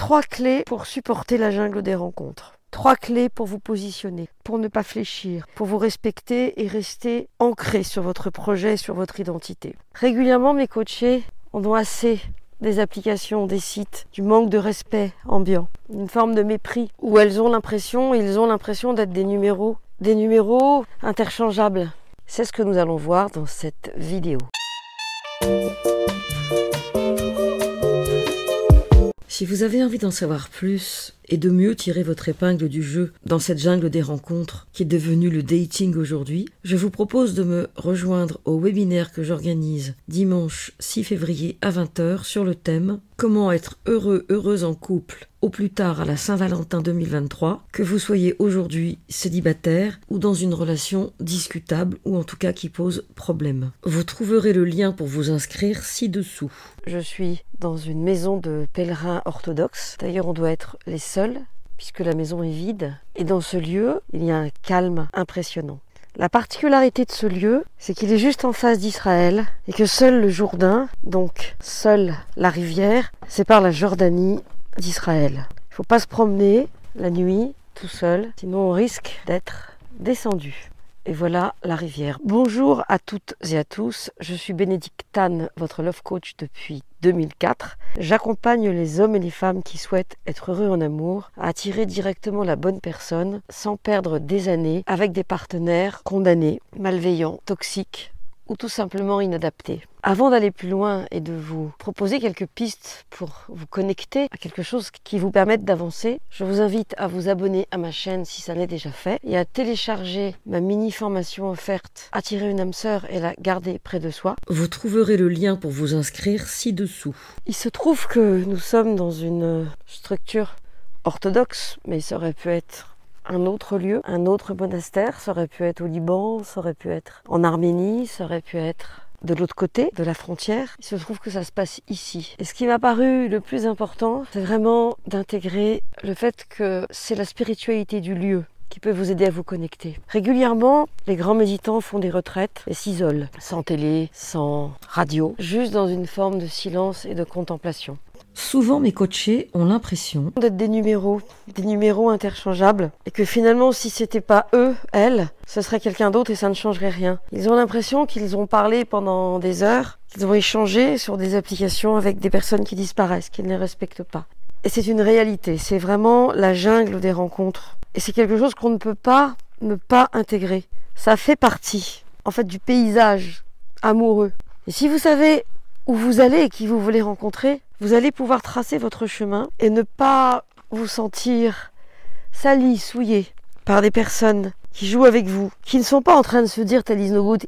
3 clés pour supporter la jungle des rencontres. 3 clés pour vous positionner, pour ne pas fléchir, pour vous respecter et rester ancré sur votre projet, sur votre identité. Régulièrement, mes coachés en ont assez des applications, des sites, du manque de respect ambiant, une forme de mépris, où ils ont l'impression d'être des numéros interchangeables. C'est ce que nous allons voir dans cette vidéo. Si vous avez envie d'en savoir plus et de mieux tirer votre épingle du jeu dans cette jungle des rencontres qui est devenue le dating aujourd'hui, je vous propose de me rejoindre au webinaire que j'organise dimanche 6 février à 20 h sur le thème « Comment être heureux, heureuse en couple au plus tard à la Saint-Valentin 2023, que vous soyez aujourd'hui célibataire ou dans une relation discutable ou en tout cas qui pose problème ». Vous trouverez le lien pour vous inscrire ci-dessous. Je suis dans une maison de pèlerins orthodoxes. D'ailleurs, on doit être les seuls puisque la maison est vide. Et dans ce lieu, il y a un calme impressionnant. La particularité de ce lieu, c'est qu'il est juste en face d'Israël et que seul le Jourdain, donc seule la rivière, sépare la Jordanie d'Israël. Il ne faut pas se promener la nuit tout seul, sinon on risque d'être descendu. Et voilà la rivière. Bonjour à toutes et à tous, je suis Bénédicte Tan, votre love coach depuis 2004. J'accompagne les hommes et les femmes qui souhaitent être heureux en amour à attirer directement la bonne personne sans perdre des années avec des partenaires condamnés, malveillants, toxiques ou tout simplement inadaptés. Avant d'aller plus loin et de vous proposer quelques pistes pour vous connecter à quelque chose qui vous permette d'avancer, je vous invite à vous abonner à ma chaîne si ça n'est déjà fait et à télécharger ma mini formation offerte Attirer une âme sœur et la garder près de soi. Vous trouverez le lien pour vous inscrire ci-dessous. Il se trouve que nous sommes dans une structure orthodoxe, mais ça aurait pu être un autre lieu, un autre monastère, ça aurait pu être au Liban, ça aurait pu être en Arménie, ça aurait pu être de l'autre côté de la frontière. Il se trouve que ça se passe ici. Et ce qui m'a paru le plus important, c'est vraiment d'intégrer le fait que c'est la spiritualité du lieu qui peut vous aider à vous connecter. Régulièrement, les grands méditants font des retraites et s'isolent, sans télé, sans radio, juste dans une forme de silence et de contemplation. Souvent, mes coachés ont l'impression d'être des numéros interchangeables et que finalement, si c'était pas eux, elles, ce serait quelqu'un d'autre et ça ne changerait rien. Ils ont l'impression qu'ils ont parlé pendant des heures, qu'ils ont échangé sur des applications avec des personnes qui disparaissent, qui ne les respectent pas. Et c'est une réalité, c'est vraiment la jungle des rencontres. Et c'est quelque chose qu'on ne peut pas ne pas intégrer. Ça fait partie, en fait, du paysage amoureux. Et si vous savez où vous allez et qui vous voulez rencontrer, vous allez pouvoir tracer votre chemin et ne pas vous sentir sali, souillé par des personnes qui jouent avec vous, qui ne sont pas en train de se dire tel is no good,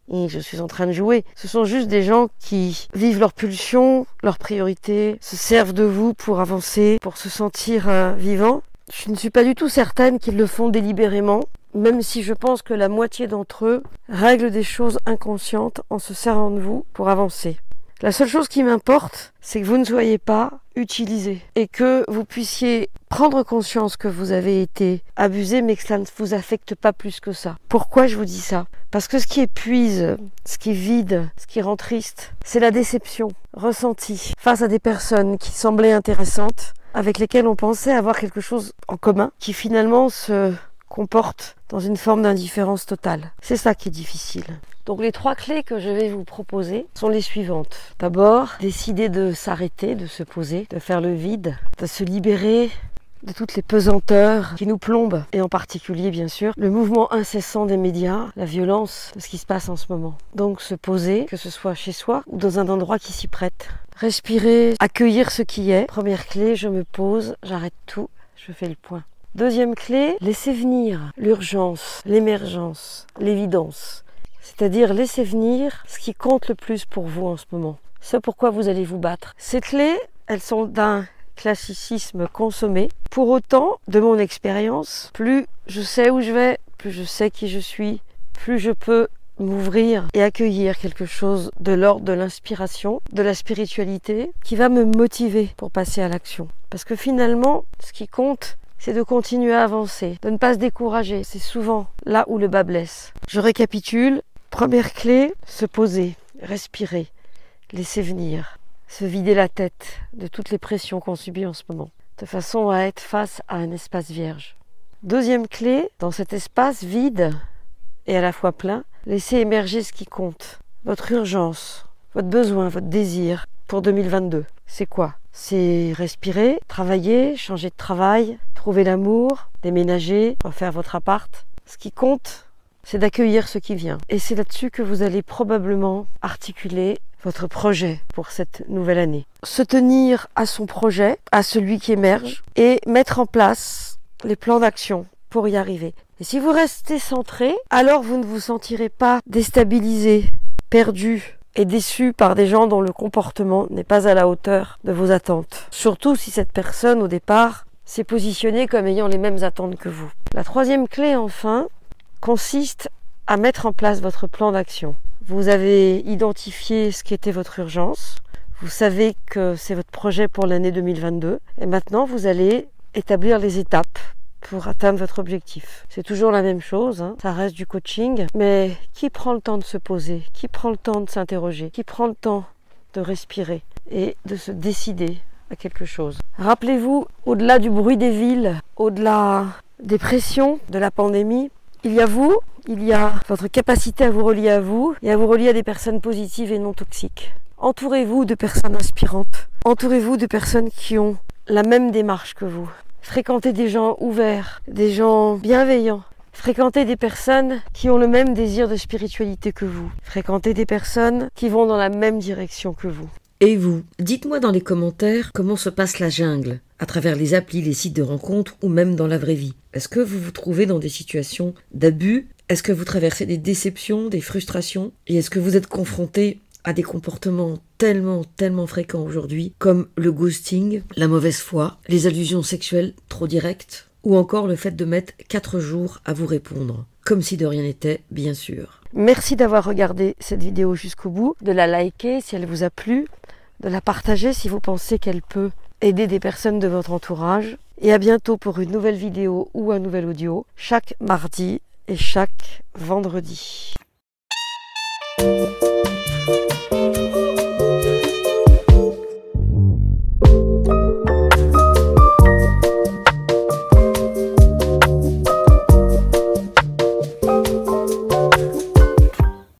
je suis en train de jouer. Ce sont juste des gens qui vivent leurs pulsions, leurs priorités, se servent de vous pour avancer, pour se sentir vivant. Je ne suis pas du tout certaine qu'ils le font délibérément, même si je pense que la moitié d'entre eux règlent des choses inconscientes en se servant de vous pour avancer. La seule chose qui m'importe, c'est que vous ne soyez pas utilisé et que vous puissiez prendre conscience que vous avez été abusé, mais que cela ne vous affecte pas plus que ça. Pourquoi je vous dis ça? Parce que ce qui épuise, ce qui vide, ce qui rend triste, c'est la déception ressentie face à des personnes qui semblaient intéressantes, avec lesquelles on pensait avoir quelque chose en commun, qui finalement se comportent dans une forme d'indifférence totale. C'est ça qui est difficile. Donc les 3 clés que je vais vous proposer sont les suivantes. D'abord, décider de s'arrêter, de se poser, de faire le vide, de se libérer de toutes les pesanteurs qui nous plombent, et en particulier bien sûr le mouvement incessant des médias, la violence de ce qui se passe en ce moment. Donc se poser, que ce soit chez soi ou dans un endroit qui s'y prête. Respirer, accueillir ce qui est. Première clé, je me pose, j'arrête tout, je fais le point. Deuxième clé, laisser venir l'urgence, l'émergence, l'évidence. C'est-à-dire laisser venir ce qui compte le plus pour vous en ce moment. Ce pourquoi vous allez vous battre. Ces clés, elles sont d'un classicisme consommé. Pour autant, de mon expérience, plus je sais où je vais, plus je sais qui je suis, plus je peux m'ouvrir et accueillir quelque chose de l'ordre de l'inspiration, de la spiritualité, qui va me motiver pour passer à l'action. Parce que finalement, ce qui compte, c'est de continuer à avancer, de ne pas se décourager. C'est souvent là où le bas blesse. Je récapitule. Première clé, se poser, respirer, laisser venir. se vider la tête de toutes les pressions qu'on subit en ce moment, de façon à être face à un espace vierge. Deuxième clé, dans cet espace vide et à la fois plein, laissez émerger ce qui compte. Votre urgence, votre besoin, votre désir pour 2022. C'est quoi? C'est respirer, travailler, changer de travail, trouver l'amour, déménager, refaire votre appart. Ce qui compte, c'est d'accueillir ce qui vient. Et c'est là-dessus que vous allez probablement articuler votre projet pour cette nouvelle année. Se tenir à son projet, à celui qui émerge, et mettre en place les plans d'action pour y arriver. Et si vous restez centré, alors vous ne vous sentirez pas déstabilisé, perdu et déçu par des gens dont le comportement n'est pas à la hauteur de vos attentes. Surtout si cette personne, au départ, s'est positionnée comme ayant les mêmes attentes que vous. La troisième clé, enfin, consiste à mettre en place votre plan d'action. Vous avez identifié ce qui était votre urgence. Vous savez que c'est votre projet pour l'année 2022. Et maintenant, vous allez établir les étapes pour atteindre votre objectif. C'est toujours la même chose, hein. Ça reste du coaching. Mais qui prend le temps de se poser? Qui prend le temps de s'interroger? Qui prend le temps de respirer et de se décider à quelque chose? Rappelez-vous, au-delà du bruit des villes, au-delà des pressions de la pandémie, il y a vous, il y a votre capacité à vous relier à vous et à vous relier à des personnes positives et non toxiques. Entourez-vous de personnes inspirantes. Entourez-vous de personnes qui ont la même démarche que vous. Fréquentez des gens ouverts, des gens bienveillants. Fréquentez des personnes qui ont le même désir de spiritualité que vous. Fréquentez des personnes qui vont dans la même direction que vous. Et vous, dites-moi dans les commentaires comment se passe la jungle, à travers les applis, les sites de rencontres ou même dans la vraie vie. Est-ce que vous vous trouvez dans des situations d'abus? Est-ce que vous traversez des déceptions, des frustrations? Et est-ce que vous êtes confronté à des comportements tellement fréquents aujourd'hui, comme le ghosting, la mauvaise foi, les allusions sexuelles trop directes, ou encore le fait de mettre 4 jours à vous répondre, comme si de rien n'était, bien sûr. Merci d'avoir regardé cette vidéo jusqu'au bout, de la liker si elle vous a plu, de la partager si vous pensez qu'elle peut aider des personnes de votre entourage. Et à bientôt pour une nouvelle vidéo ou un nouvel audio, chaque mardi et chaque vendredi.